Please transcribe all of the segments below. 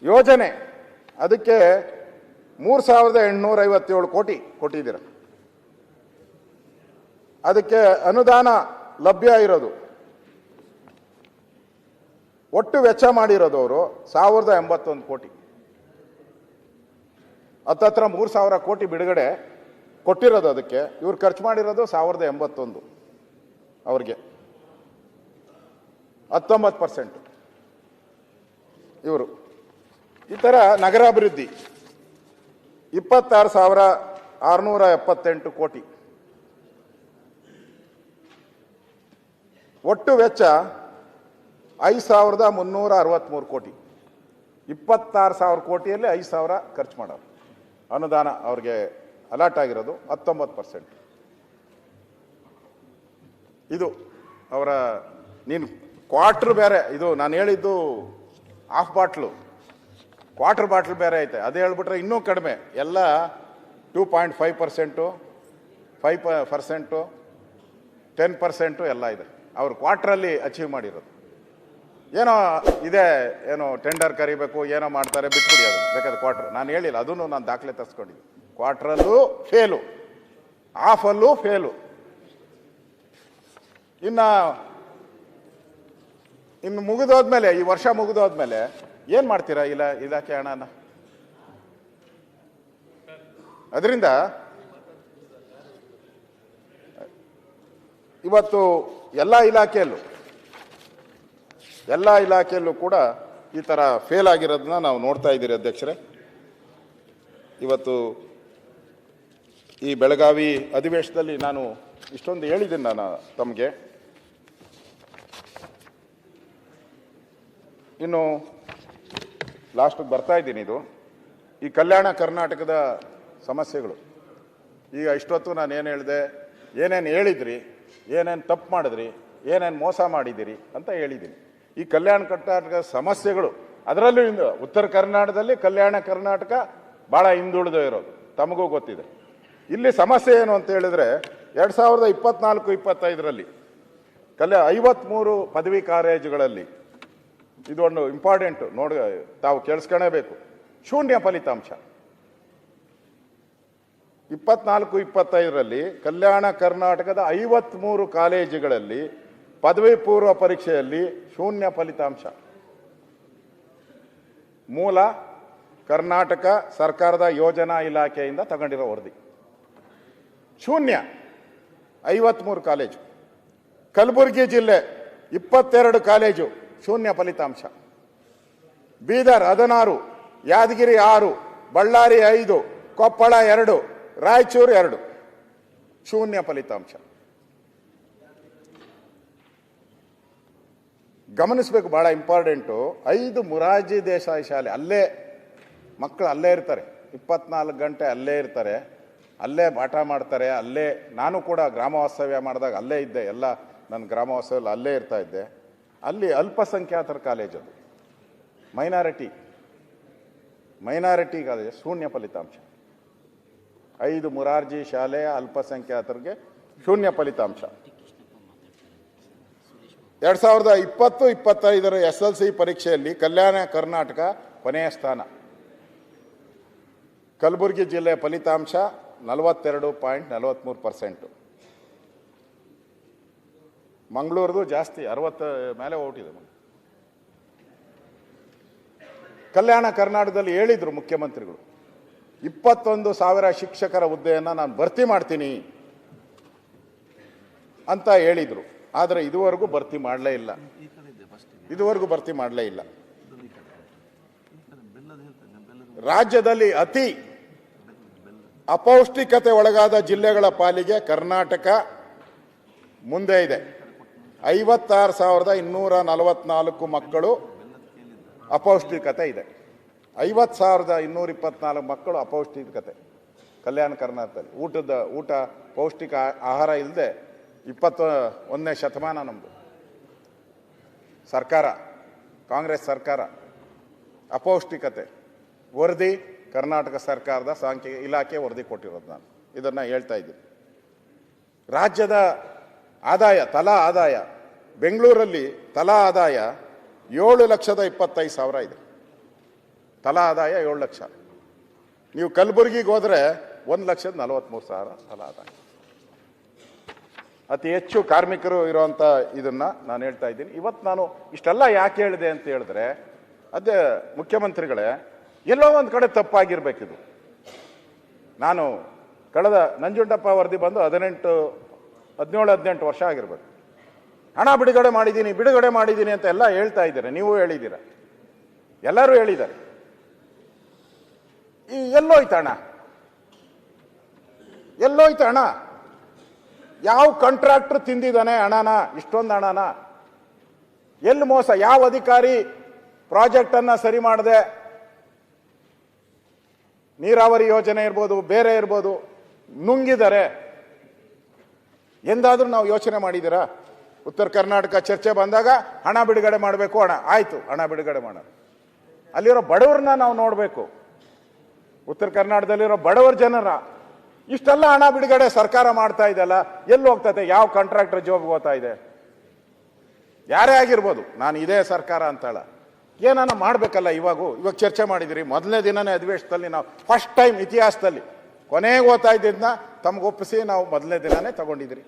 ಯೋಜನೆ ಅದಕ್ಕೆ 3,857 ಕೋಟಿ ಕೊಟ್ಟಿದ್ದೀರ. ಅದಕ್ಕೆ ಅನುದಾನ ಲಭ್ಯ ಇರೋದು, ಒಟ್ಟು ವೆಚ್ಚ ಮಾಡಿರೋದು ಅವರು 1,081 ಕೋಟಿ. ಹತ್ತತ್ರ 3,000 ಕೋಟಿ ಬಿಡುಗಡೆ ಕೊಟ್ಟಿರೋದು. ಅದಕ್ಕೆ ಇವ್ರು ಖರ್ಚು ಮಾಡಿರೋದು 1,081. ಅವ್ರಿಗೆ 19%. ಇವರು ಈ ಥರ ನಗರಾಭಿವೃದ್ಧಿ 26,678 ಕೋಟಿ. ಒಟ್ಟು ವೆಚ್ಚ 5,363 ಕೋಟಿ. 26,000 ಕೋಟಿಯಲ್ಲಿ 5,000 ಖರ್ಚು ಮಾಡೋರು. ಅನುದಾನ ಅವ್ರಿಗೆ ಅಲಾಟ್ ಆಗಿರೋದು 19%. ಇದು ಅವರ ನೀನು ಕ್ವಾರ್ಟರ್ ಬೇರೆ, ಇದು ನಾನು ಹೇಳಿದ್ದು ಹಾಫ್ ಬಾಟ್ಲು, ಕ್ವಾರ್ಟರ್ ಬಾಟ್ಲ್ ಬೇರೆ ಐತೆ. ಅದು ಹೇಳ್ಬಿಟ್ರೆ ಇನ್ನೂ ಕಡಿಮೆ. ಎಲ್ಲ 2.5%, 5%, 10% ಎಲ್ಲ ಇದೆ. ಅವರು ಕ್ವಾರ್ಟ್ರಲ್ಲಿ ಅಚೀವ್ ಮಾಡಿರೋದು. ಏನೋ ಇದೆ, ಏನೋ ಟೆಂಡರ್ ಕರಿಬೇಕು, ಏನೋ ಮಾಡ್ತಾರೆ, ಬಿಟ್ಬಿಡಿ ಅದು ಬೇಕಾದ್ರೆ ಕ್ವಾರ್ಟರ್. ನಾನು ಹೇಳಿಲ್ಲ, ಅದನ್ನು ನಾನು ದಾಖಲೆ ತರಿಸ್ಕೊಂಡಿದ್ದೆ. ಕ್ವಾರ್ಟ್ರಲ್ಲೂ ಫೇಲು, ಹಾಫಲ್ಲೂ ಫೇಲು. ಇನ್ನು ಮುಗಿದೋದ್ಮೇಲೆ, ಈ ವರ್ಷ ಮುಗಿದೋದ್ಮೇಲೆ ಏನು ಮಾಡ್ತೀರಾ ಇಲಾಖೆ ಹಣನ? ಅದರಿಂದ ಇವತ್ತು ಎಲ್ಲ ಇಲಾಖೆಯಲ್ಲೂ ಕೂಡ ಈ ಥರ ಫೇಲ್ ಆಗಿರೋದನ್ನ ನಾವು ನೋಡ್ತಾ ಇದ್ದೀರಿ ಅಧ್ಯಕ್ಷರೇ. ಇವತ್ತು ಈ ಬೆಳಗಾವಿ ಅಧಿವೇಶನದಲ್ಲಿ ನಾನು ಇಷ್ಟೊಂದು ಹೇಳಿದ್ದೀನಿ. ನಾನು ತಮಗೆ ಇನ್ನು ಲಾಸ್ಟಿಗೆ ಬರ್ತಾ ಇದ್ದೀನಿ. ಇದು ಈ ಕಲ್ಯಾಣ ಕರ್ನಾಟಕದ ಸಮಸ್ಯೆಗಳು. ಈಗ ಇಷ್ಟೊತ್ತು ನಾನು ಏನು ಹೇಳಿದೆ, ಏನೇನು ಹೇಳಿದ್ರಿ, ಏನೇನು ತಪ್ಪು ಮಾಡಿದ್ರಿ, ಏನೇನು ಮೋಸ ಮಾಡಿದ್ದೀರಿ ಅಂತ ಹೇಳಿದ್ದೀನಿ. ಈ ಕಲ್ಯಾಣ ಕರ್ನಾಟಕದ ಸಮಸ್ಯೆಗಳು, ಅದರಲ್ಲೂ ಉತ್ತರ ಕರ್ನಾಟಕದಲ್ಲಿ ಕಲ್ಯಾಣ ಕರ್ನಾಟಕ ಭಾಳ ಹಿಂದುಳಿದು ಇರೋದು ತಮಗೂ ಗೊತ್ತಿದೆ. ಇಲ್ಲಿ ಸಮಸ್ಯೆ ಏನು ಅಂತ ಹೇಳಿದ್ರೆ 2024-25ರಲ್ಲಿ 53 ಪದವಿ ಕಾಲೇಜುಗಳಲ್ಲಿ, ಇದೊಂದು ಇಂಪಾರ್ಟೆಂಟು ನೋಡಿ, ತಾವು ಕೇಳಿಸ್ಕೊಳ್ಳೇಬೇಕು, ಶೂನ್ಯ ಫಲಿತಾಂಶ. 24-25ರಲ್ಲಿ ಕಲ್ಯಾಣ ಕರ್ನಾಟಕದ 53 ಕಾಲೇಜುಗಳಲ್ಲಿ ಪದವಿ ಪೂರ್ವ ಪರೀಕ್ಷೆಯಲ್ಲಿ ಶೂನ್ಯ ಫಲಿತಾಂಶ. ಮೂಲ ಕರ್ನಾಟಕ ಸರ್ಕಾರದ ಯೋಜನಾ ಇಲಾಖೆಯಿಂದ ತಗೊಂಡಿರೋ ವರದಿ. ಶೂನ್ಯ 53 ಕಾಲೇಜು. ಕಲಬುರಗಿ ಜಿಲ್ಲೆ 22 ಕಾಲೇಜು ಶೂನ್ಯ ಫಲಿತಾಂಶ. ಬೀದರ್ 16, ಯಾದಗಿರಿ 6, ಬಳ್ಳಾರಿ 5, ಕೊಪ್ಪಳ 2, ರಾಯಚೂರು 2 ಶೂನ್ಯ ಫಲಿತಾಂಶ. ಗಮನಿಸಬೇಕು, ಭಾಳ ಇಂಪಾರ್ಟೆಂಟು. 5 ಮೊರಾರ್ಜಿ ದೇಸಾಯಿ ಶಾಲೆ, ಅಲ್ಲೇ ಮಕ್ಕಳು ಅಲ್ಲೇ ಇರ್ತಾರೆ, 24 ಗಂಟೆ ಅಲ್ಲೇ ಇರ್ತಾರೆ, ಅಲ್ಲೇ ಪಾಠ ಮಾಡ್ತಾರೆ. ಅಲ್ಲೇ ನಾನು ಕೂಡ ಗ್ರಾಮ ವಾಸ್ತವ್ಯ ಮಾಡಿದಾಗ ಅಲ್ಲೇ ಇದ್ದೆ. ಎಲ್ಲ ನನ್ನ ಗ್ರಾಮ ವಾಸ್ತವ್ಯ ಅಲ್ಲೇ ಇರ್ತಾ ಇದ್ದೆ. ಅಲ್ಲಿ ಅಲ್ಪಸಂಖ್ಯಾತರ ಕಾಲೇಜ್, ಅದು ಮೈನಾರಿಟಿ ಕಾಲೇಜ್, ಶೂನ್ಯ ಫಲಿತಾಂಶ. 5 ಮೊರಾರ್ಜಿ ಶಾಲೆಯ ಅಲ್ಪಸಂಖ್ಯಾತರಿಗೆ ಶೂನ್ಯ ಫಲಿತಾಂಶ. 2020-25ರ SLC ಪರೀಕ್ಷೆಯಲ್ಲಿ ಕಲ್ಯಾಣ ಕರ್ನಾಟಕ ಕೊನೆಯ ಸ್ಥಾನ. ಕಲಬುರಗಿ ಜಿಲ್ಲೆ ಫಲಿತಾಂಶ 42.43%. ಮಂಗಳೂರದು ಜಾಸ್ತಿ, 60 ಮೇಲೆ ಹೋಗ್ತಿದೆ. ಕಲ್ಯಾಣ ಕರ್ನಾಟಕದಲ್ಲಿ ಹೇಳಿದ್ರು ಮುಖ್ಯಮಂತ್ರಿಗಳು, 21,000 ಶಿಕ್ಷಕರ ಹುದ್ದೆಯನ್ನು ನಾನು ಭರ್ತಿ ಮಾಡ್ತೀನಿ ಅಂತ ಹೇಳಿದರು. ಆದರೆ ಇದುವರೆಗೂ ಭರ್ತಿ ಮಾಡಲೇ ಇಲ್ಲ. ರಾಜ್ಯದಲ್ಲಿ ಅತಿ ಅಪೌಷ್ಟಿಕತೆ ಒಳಗಾದ ಜಿಲ್ಲೆಗಳ ಪಾಲಿಗೆ ಕರ್ನಾಟಕ ಮುಂದೆ ಇದೆ. 56,244 ಮಕ್ಕಳು ಅಪೌಷ್ಟಿಕತೆ ಇದೆ. 50,224 ಮಕ್ಕಳು ಅಪೌಷ್ಟಿಕತೆ ಕಲ್ಯಾಣ ಕರ್ನಾಟಕದಲ್ಲಿ. ಊಟ ಪೌಷ್ಟಿಕ ಆಹಾರ ಇಲ್ಲದೆ 21ನೇ ಶತಮಾನ ನಮ್ಮದು ಸರ್ಕಾರ, ಕಾಂಗ್ರೆಸ್ ಸರ್ಕಾರ. ಅಪೌಷ್ಟಿಕತೆ ವರದಿ ಕರ್ನಾಟಕ ಸರ್ಕಾರದ ಸಾಂಖ್ಯಿಕ ಇಲಾಖೆ ವರದಿ ಕೊಟ್ಟಿರೋದು. ನಾನು ಇದನ್ನು ಹೇಳ್ತಾ ಇದ್ದೀನಿ. ರಾಜ್ಯದ ಆದಾಯ, ತಲಾ ಆದಾಯ, ಬೆಂಗಳೂರಲ್ಲಿ ತಲಾ ಆದಾಯ 7,25,000 ಇದೆ. ತಲಾ ಆದಾಯ 7 ಲಕ್ಷ. ನೀವು ಕಲಬುರಗಿಗೆ ಹೋದರೆ 1,43,000 ತಲಾ ಆದಾಯ. ಅತಿ ಹೆಚ್ಚು ಕಾರ್ಮಿಕರು ಇರುವಂಥ ಇದನ್ನು ನಾನು ಹೇಳ್ತಾ ಇದ್ದೀನಿ. ಇವತ್ತು ನಾನು ಇಷ್ಟೆಲ್ಲ ಯಾಕೆ ಹೇಳಿದೆ ಅಂತ ಹೇಳಿದ್ರೆ, ಅದೇ ಮುಖ್ಯಮಂತ್ರಿಗಳೇ, ಎಲ್ಲೋ ಒಂದು ಕಡೆ ತಪ್ಪಾಗಿರ್ಬೇಕಿದು. ನಾನು ಕಳೆದ ನಂಜುಂಡಪ್ಪ ವರದಿ ಬಂದು 17-18 ವರ್ಷ ಆಗಿರ್ಬೇಕು. ಹಣ ಬಿಡುಗಡೆ ಮಾಡಿದ್ದೀನಿ ಅಂತ ಎಲ್ಲ ಹೇಳ್ತಾ ಇದ್ದಾರೆ. ನೀವು ಹೇಳಿದ್ದೀರ, ಎಲ್ಲರೂ ಹೇಳಿದ್ದಾರೆ. ಈ ಎಲ್ಲೋಯ್ತು ಹಣ? ಯಾವ ಕಾಂಟ್ರಾಕ್ಟರ್ ತಿಂದಿದ್ದಾನೆ ಹಣನ? ಇಷ್ಟೊಂದು ಹಣನ ಎಲ್ಲಿ ಮೋಸ? ಯಾವ ಅಧಿಕಾರಿ ಪ್ರಾಜೆಕ್ಟನ್ನು ಸರಿ ಮಾಡದೆ, ನೀರಾವರಿ ಯೋಜನೆ ಇರ್ಬೋದು, ಬೇರೆ ಇರ್ಬೋದು, ನುಂಗಿದ್ದಾರೆ? ಎಂದಾದ್ರೂ ನಾವು ಯೋಚನೆ ಮಾಡಿದ್ದೀರಾ? ಉತ್ತರ ಕರ್ನಾಟಕ ಚರ್ಚೆ ಬಂದಾಗ ಹಣ ಬಿಡುಗಡೆ ಮಾಡಬೇಕು, ಆಯ್ತು ಹಣ ಬಿಡುಗಡೆ ಮಾಡೋಣ. ಅಲ್ಲಿರೋ ಬಡವ್ರನ್ನ ನಾವು ನೋಡಬೇಕು. ಉತ್ತರ ಕರ್ನಾಟಕದಲ್ಲಿರೋ ಬಡವರ ಜನರ ಇಷ್ಟೆಲ್ಲ ಹಣ ಬಿಡುಗಡೆ ಸರ್ಕಾರ ಮಾಡ್ತಾ ಇದೆಯಲ್ಲ, ಎಲ್ಲಿ ಹೋಗ್ತದೆ? ಯಾವ ಕಾಂಟ್ರಾಕ್ಟರ್ ಜಾಬ್ಗೆ ಹೋಗ್ತಾ ಇದೆ? ಯಾರೇ ಆಗಿರ್ಬೋದು, ನಾನು ಇದೇ ಸರ್ಕಾರ ಅಂತಲ್ಲ, ಏನಾನ ಮಾಡಬೇಕಲ್ಲ. ಇವಾಗ ಚರ್ಚೆ ಮಾಡಿದಿರಿ. ಮೊದಲನೇ ದಿನನೇ ಅಧಿವೇಶನದಲ್ಲಿ ನಾವು ಫಸ್ಟ್ ಟೈಮ್ ಇತಿಹಾಸದಲ್ಲಿ ಕೊನೆಗೆ ಓದ್ತಾ ಇದ್ದಿದ್ದನ್ನ ತಮ್ಗೆ ಒಪ್ಪಿಸಿ ನಾವು ಮೊದಲನೇ ದಿನನೇ ತಗೊಂಡಿದ್ರಿ.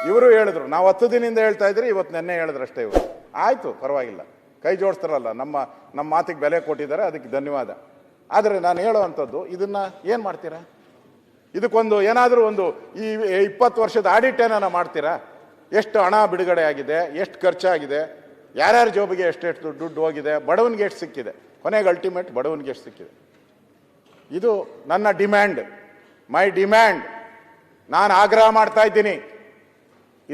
ಇವರು ಹೇಳಿದ್ರು, ನಾವು 10 ದಿನದಿಂದ ಹೇಳ್ತಾ ಇದ್ರಿ, ಇವತ್ತು ನೆನ್ನೆ ಹೇಳಿದ್ರಷ್ಟೇ ಇವರು. ಆಯ್ತು, ಪರವಾಗಿಲ್ಲ, ಕೈ ಜೋಡಿಸ್ತಾರಲ್ಲ, ನಮ್ಮ ಮಾತಿಗೆ ಬೆಲೆ ಕೊಟ್ಟಿದ್ದಾರೆ, ಅದಕ್ಕೆ ಧನ್ಯವಾದ. ಆದರೆ ನಾನು ಹೇಳುವಂಥದ್ದು, ಇದನ್ನ ಏನು ಮಾಡ್ತೀರಾ? ಇದಕ್ಕೊಂದು ಏನಾದರೂ ಒಂದು ಈ 20 ವರ್ಷದ ಆಡಿಟ್ ಏನಾನ ಮಾಡ್ತೀರಾ? ಎಷ್ಟು ಹಣ ಬಿಡುಗಡೆ ಆಗಿದೆ, ಎಷ್ಟು ಖರ್ಚಾಗಿದೆ, ಯಾರ್ಯಾರ ಜೋಬಿಗೆ ಎಷ್ಟೆಷ್ಟು ದುಡ್ಡು ಹೋಗಿದೆ, ಬಡವನಿಗೆ ಎಷ್ಟು ಸಿಕ್ಕಿದೆ, ಕೊನೆಗೆ ಅಲ್ಟಿಮೇಟ್ ಬಡವನಿಗೆ ಎಷ್ಟು ಸಿಕ್ಕಿದೆ? ಇದು ನನ್ನ ಡಿಮ್ಯಾಂಡ್, ಮೈ ಡಿಮ್ಯಾಂಡ್. ನಾನು ಆಗ್ರಹ ಮಾಡ್ತಾ ಇದ್ದೀನಿ,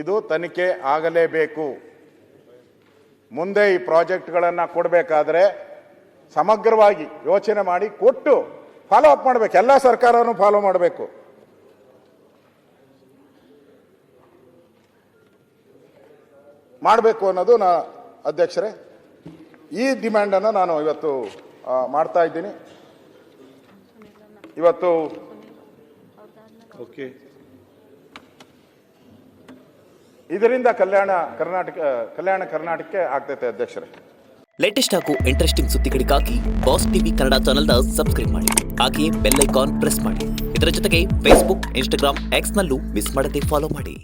ಇದು ತನಿಖೆ ಆಗಲೇಬೇಕು. ಮುಂದೆ ಈ ಪ್ರಾಜೆಕ್ಟ್ಗಳನ್ನು ಕೊಡಬೇಕಾದ್ರೆ ಸಮಗ್ರವಾಗಿ ಯೋಚನೆ ಮಾಡಿ ಕೊಟ್ಟು ಫಾಲೋ ಅಪ್ ಮಾಡಬೇಕು. ಎಲ್ಲ ಸರ್ಕಾರನೂ ಫಾಲೋ ಮಾಡಬೇಕು. ಅನ್ನೋದು ಅಧ್ಯಕ್ಷರೇ, ಈ ಡಿಮ್ಯಾಂಡನ್ನು ನಾನು ಇವತ್ತು ಮಾಡ್ತಾ ಇದ್ದೀನಿ. ಇವತ್ತು ಇದರಿಂದ ಕಲ್ಯಾಣ ಕರ್ನಾಟಕಕ್ಕೆ ಆಗ್ತೈತೆ ಅಧ್ಯಕ್ಷರೇ. ಲೇಟೆಸ್ಟ್ ಹಾಗೂ ಇಂಟ್ರೆಸ್ಟಿಂಗ್ ಸುದ್ದಿಗಳಿಗಾಗಿ ಬಾಸ್ ಟಿವಿ ಕನ್ನಡ ಚಾನೆಲ್ನ ಸಬ್ಸ್ಕ್ರೈಬ್ ಮಾಡಿ. ಹಾಗೆಯೇ ಬೆಲ್ ಐಕಾನ್ ಪ್ರೆಸ್ ಮಾಡಿ. ಇದರ ಜೊತೆಗೆ ಫೇಸ್ಬುಕ್, ಇನ್ಸ್ಟಾಗ್ರಾಮ್, ಎಕ್ಸ್ನಲ್ಲೂ ಮಿಸ್ ಮಾಡದೆ ಫಾಲೋ ಮಾಡಿ.